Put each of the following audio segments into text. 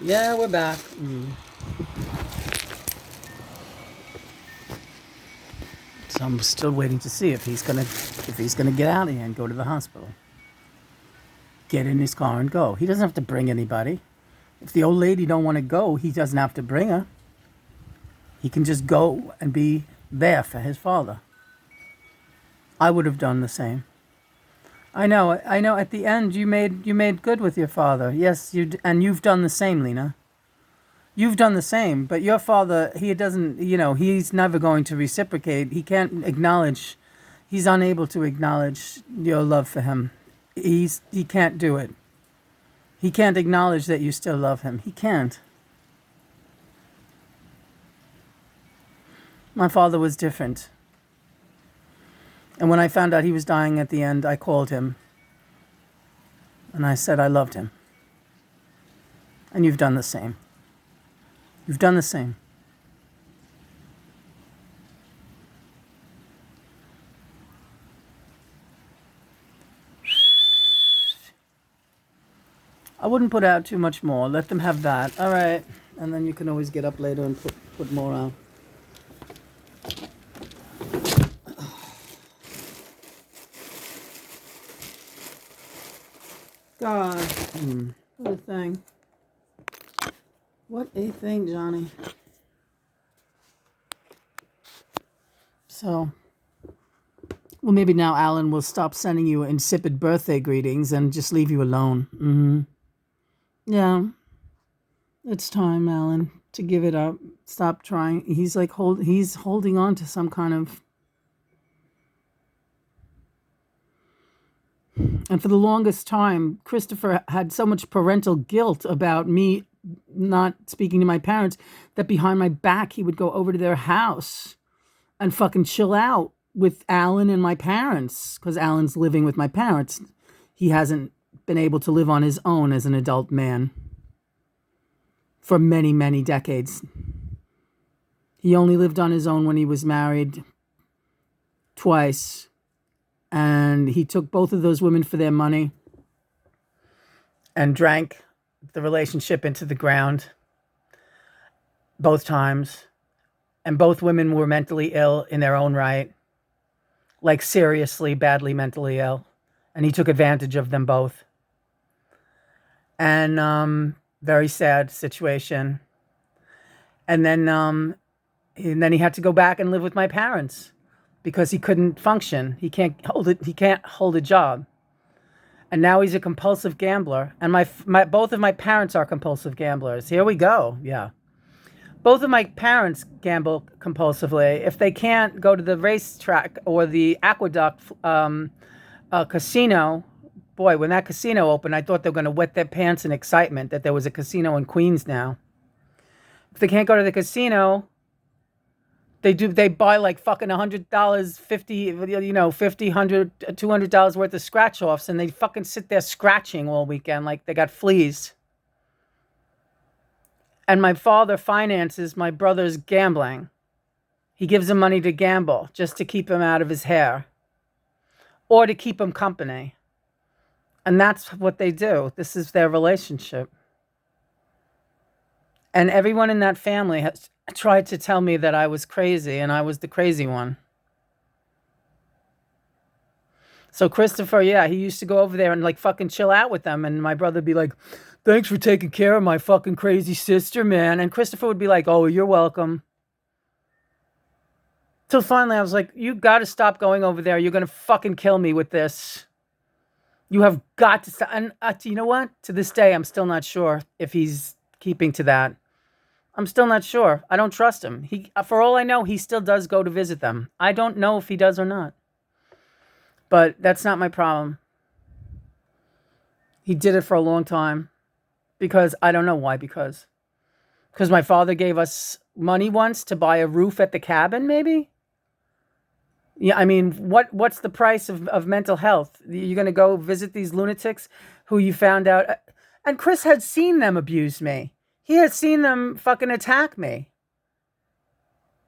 Yeah, we're back. So I'm still waiting to see if he's gonna get out of here and go to the hospital. Get in his car and go. He doesn't have to bring anybody. If the old lady don't want to go, he doesn't have to bring her. He can just go and be there for his father. I would have done the same. I know. I know. At the end, you made good with your father. Yes, and you've done the same, Lena. You've done the same, but your father, he doesn't, he's never going to reciprocate. He can't acknowledge, he's unable to acknowledge your love for him. He can't do it. He can't acknowledge that you still love him. He can't. My father was different. And when I found out he was dying at the end, I called him and I said I loved him. And you've done the same. You've done the same. I wouldn't put out too much more. Let them have that. All right. And then you can always get up later and put more out. God. What a thing. What a thing, Johnny. So, well, maybe now Alan will stop sending you insipid birthday greetings and just leave you alone. Yeah. It's time, Alan, to give it up. Stop trying. He's like he's holding on to some kind of. And for the longest time, Christopher had so much parental guilt about me not speaking to my parents that behind my back he would go over to their house and fucking chill out with Alan and my parents, because Alan's living with my parents. He hasn't been able to live on his own as an adult man for many, many decades. He only lived on his own when he was married twice, and he took both of those women for their money and drank the relationship into the ground both times. And both women were mentally ill in their own right, like seriously, badly mentally ill. And he took advantage of them both. And very sad situation. And then he had to go back and live with my parents because he couldn't function. He can't hold a job. And now he's a compulsive gambler. And both of my parents are compulsive gamblers. Here we go. Yeah. Both of my parents gamble compulsively. If they can't go to the racetrack or the Aqueduct casino, boy, when that casino opened, I thought they were going to wet their pants in excitement that there was a casino in Queens now. If they can't go to the casino, they buy like fucking $100, $50, $100, $200 worth of scratch offs, and they fucking sit there scratching all weekend like they got fleas. And my father finances my brother's gambling. He gives him money to gamble just to keep him out of his hair or to keep him company. And that's what they do. This is their relationship. And everyone in that family has tried to tell me that I was crazy, and I was the crazy one. So Christopher, yeah, he used to go over there and like fucking chill out with them. And my brother would be like, thanks for taking care of my fucking crazy sister, man. And Christopher would be like, oh, you're welcome. Till finally I was like, you got to stop going over there. You're going to fucking kill me with this. You have got to stop. And you know what? To this day, I'm still not sure if he's keeping to that. I'm still not sure. I don't trust him. For all I know, he still does go to visit them. I don't know if he does or not. But that's not my problem. He did it for a long time. Because I don't know why. Because my father gave us money once to buy a roof at the cabin, maybe? Yeah, I mean, what's the price of mental health? You're going to go visit these lunatics who you found out... And Chris had seen them abuse me. He had seen them fucking attack me.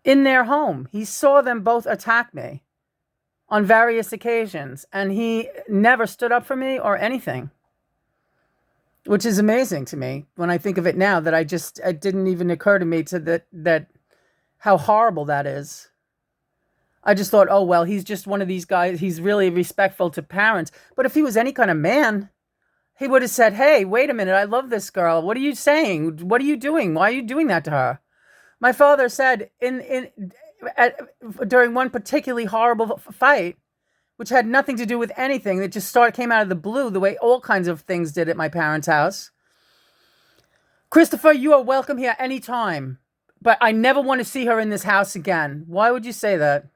In their home. He saw them both attack me. On various occasions. And he never stood up for me or anything. which is amazing to me when I think of it now. That it didn't even occur to me that how horrible that is. I just thought, oh well, he's just one of these guys. He's really respectful to parents. But if he was any kind of man, he would have said, "Hey, wait a minute, I love this girl. What are you saying? What are you doing? Why are you doing that to her?" My father said during one particularly horrible fight, which had nothing to do with anything, that just came out of the blue, the way all kinds of things did at my parents' house. "Christopher, you are welcome here anytime, but I never want to see her in this house again." Why would you say that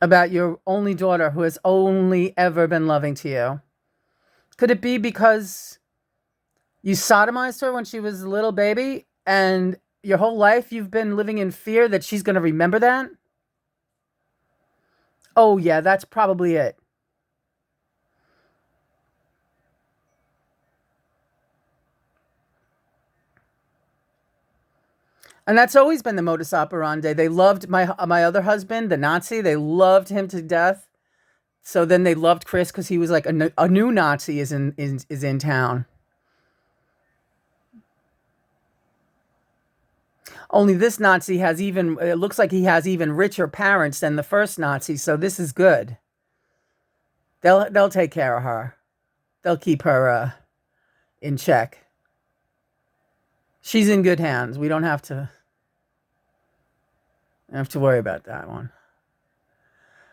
about your only daughter who has only ever been loving to you? Could it be because you sodomized her when she was a little baby, and your whole life you've been living in fear that she's going to remember that? Oh, yeah, that's probably it. And that's always been the modus operandi. They loved my other husband, the Nazi. They loved him to death. So then they loved Chris because he was like a new Nazi is in town. Only this Nazi it looks like he has even richer parents than the first Nazi. So this is good. They'll take care of her. They'll keep her in check. She's in good hands. We don't have to worry about that one.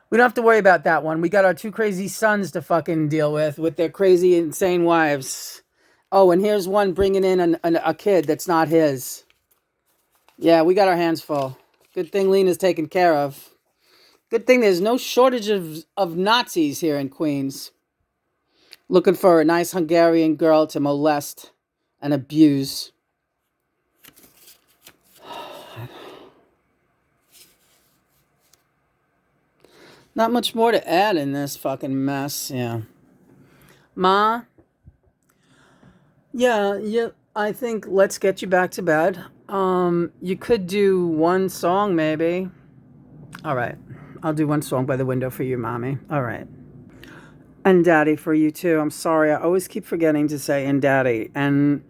We don't have to worry about that one. We got our two crazy sons to fucking deal with their crazy, insane wives. Oh, and here's one bringing in a kid that's not his. Yeah, we got our hands full. Good thing Lena's taken care of. Good thing there's no shortage of Nazis here in Queens. Looking for a nice Hungarian girl to molest and abuse. Not much more to add in this fucking mess, yeah. Ma? Yeah, I think let's get you back to bed. You could do one song, maybe. All right. I'll do one song by the window for you, Mommy. All right. And Daddy for you, too. I'm sorry. I always keep forgetting to say and Daddy. And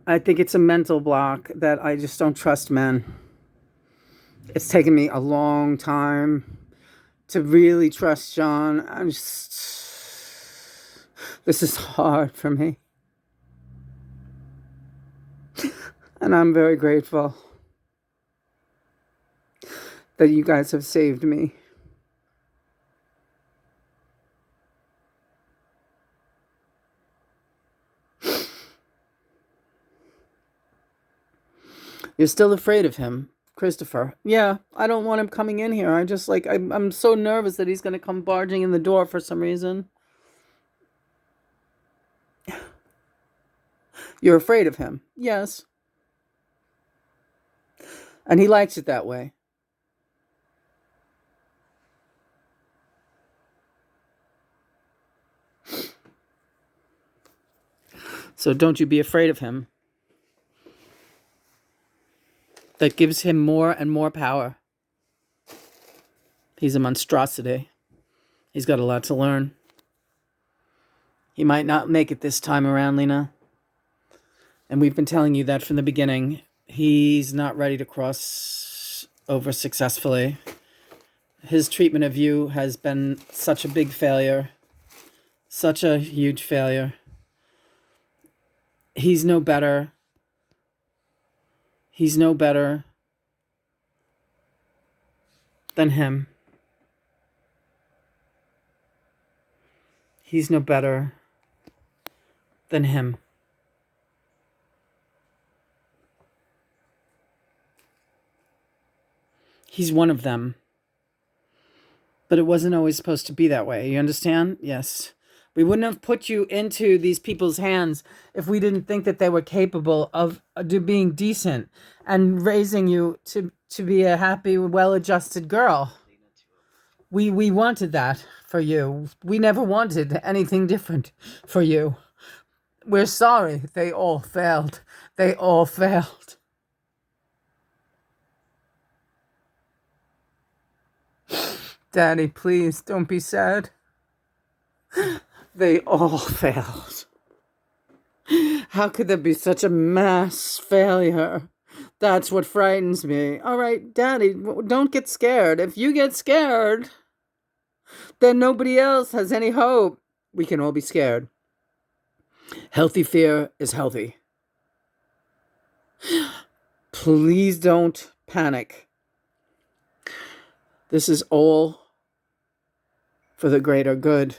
I think it's a mental block that I just don't trust men. It's taken me a long time to really trust John. This is hard for me. And I'm very grateful that you guys have saved me. You're still afraid of him, Christopher. Yeah, I don't want him coming in here. I'm so nervous that he's going to come barging in the door for some reason. You're afraid of him. Yes. And he likes it that way. So don't you be afraid of him. That gives him more and more power. He's a monstrosity. He's got a lot to learn. He might not make it this time around, Lena. And we've been telling you that from the beginning. He's not ready to cross over successfully. His treatment of you has been such a big failure. Such a huge failure. He's no better. He's no better than him. He's no better than him. He's one of them. But it wasn't always supposed to be that way. You understand? Yes. We wouldn't have put you into these people's hands if we didn't think that they were capable of being decent and raising you to be a happy, well-adjusted girl. We wanted that for you. We never wanted anything different for you. We're sorry. They all failed. They all failed. Daddy, please don't be sad. They all failed. How could there be such a mass failure? That's what frightens me. All right, Daddy, don't get scared. If you get scared, then nobody else has any hope. We can all be scared. Healthy fear is healthy. Please don't panic. This is all for the greater good.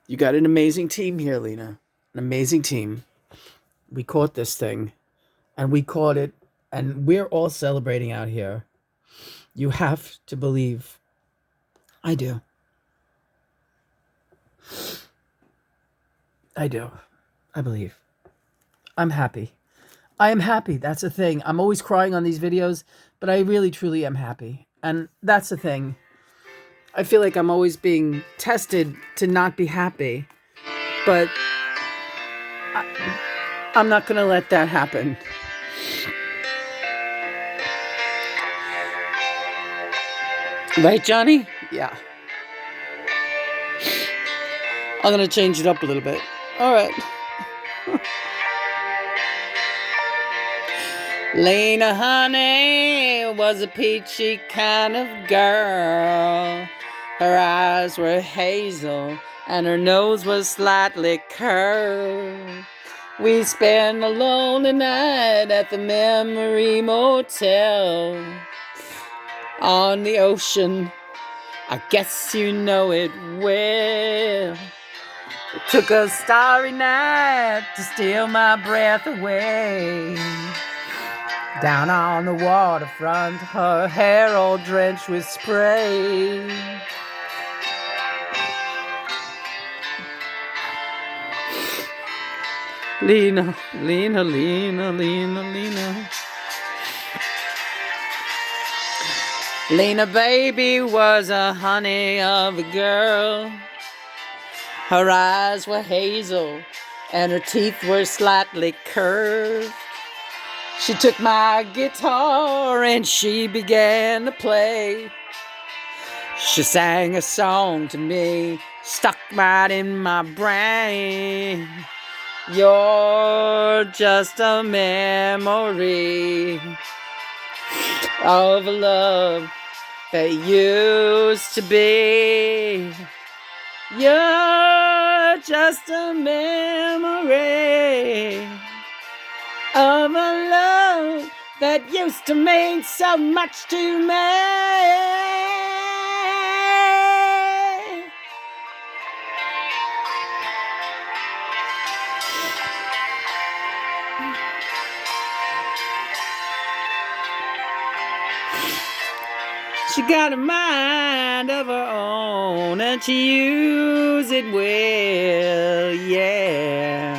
You got an amazing team here, Lena. An amazing team. We caught this thing, and we caught it, and we're all celebrating out here. You have to believe. I do. I do. I believe. I'm happy. I am happy. That's the thing. I'm always crying on these videos, but I really, truly am happy. And that's the thing. I feel like I'm always being tested to not be happy, but I'm not going to let that happen. Right, Johnny? Yeah. I'm going to change it up a little bit. All right. Lena Honey was a peachy kind of girl. Her eyes were hazel and her nose was slightly curved. We spent a lonely night at the Memory Motel on the ocean. I guess you know it well. It took a starry night to steal my breath away. Down on the waterfront, her hair all drenched with spray. Lena, Lena, Lena, Lena, Lena. Lena baby was a honey of a girl. Her eyes were hazel and her teeth were slightly curved. She took my guitar and she began to play. She sang a song to me, stuck right in my brain. You're just a memory of a love that used to be. You're just a memory of a love that used to mean so much to me. She got a mind of her own and she used it well, yeah.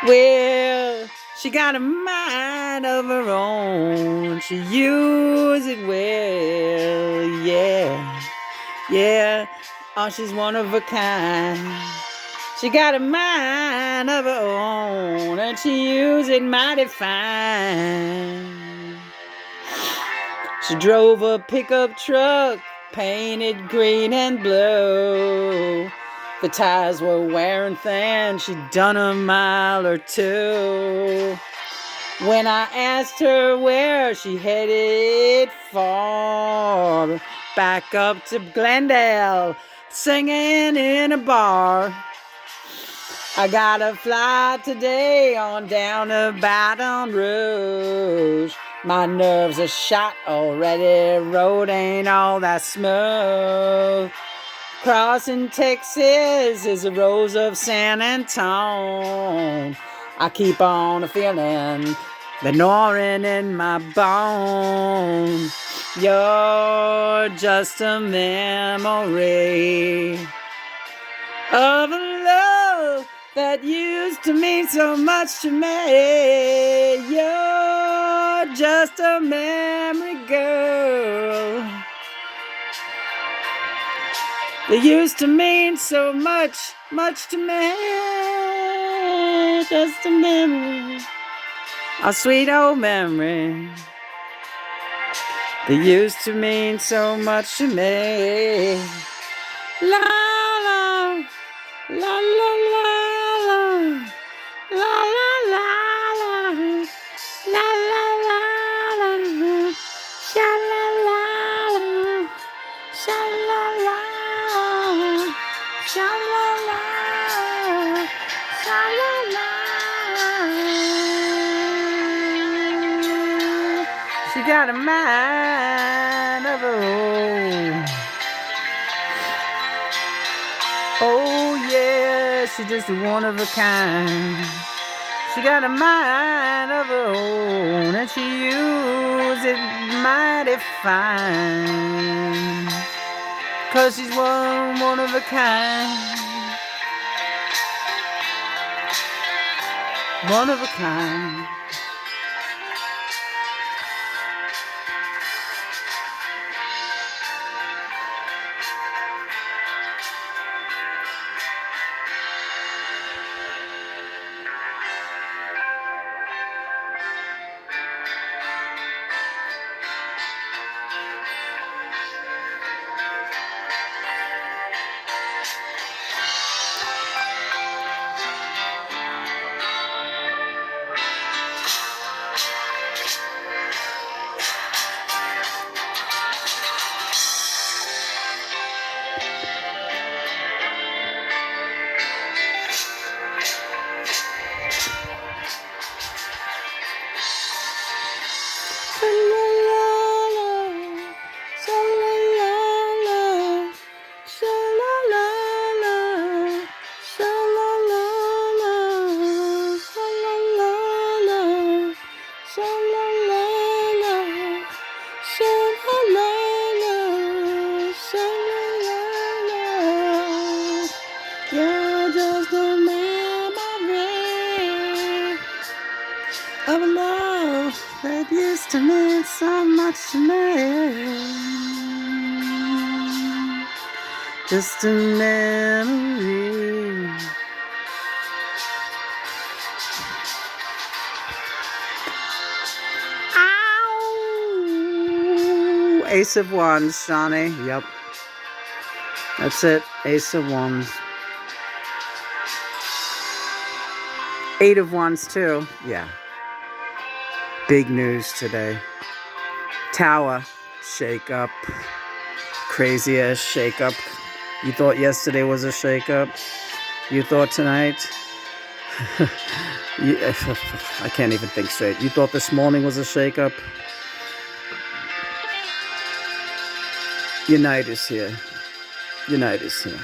Well, she got a mind of her own, she used it well, yeah. Yeah, oh, she's one of a kind. She got a mind of her own and she used it mighty fine. She drove a pickup truck painted green and blue. The tires were wearing thin, she'd done a mile or two. When I asked her where she headed for, back up to Glendale, singing in a bar. I got a flight today on down to Baton Rouge. My nerves are shot already, road ain't all that smooth. Crossing Texas is the rose of San Antone. I keep on feeling the gnawing in my bones. You're just a memory of a love that used to mean so much to me. You're just a memory, girl. They used to mean so much, much to me. Just a memory, a sweet old memory. They used to mean so much to me. La la, la la la. la la. She got a mind of her own. Oh yeah, she's just one of a kind. She got a mind of her own, and she uses it mighty fine. 'Cause she's one of a kind. One of a kind. You're just a memory of a love that used to mean so much to me. Just a memory. Ow! Ace of Wands, Shawnee. Yep. That's it. Ace of Wands. 8 of Wands too. Yeah. Big news today. Tower. Shake up. Crazy ass shake up. You thought yesterday was a shake up? You thought tonight? I can't even think straight. You thought this morning was a shake up? Your night is here. Your night is here.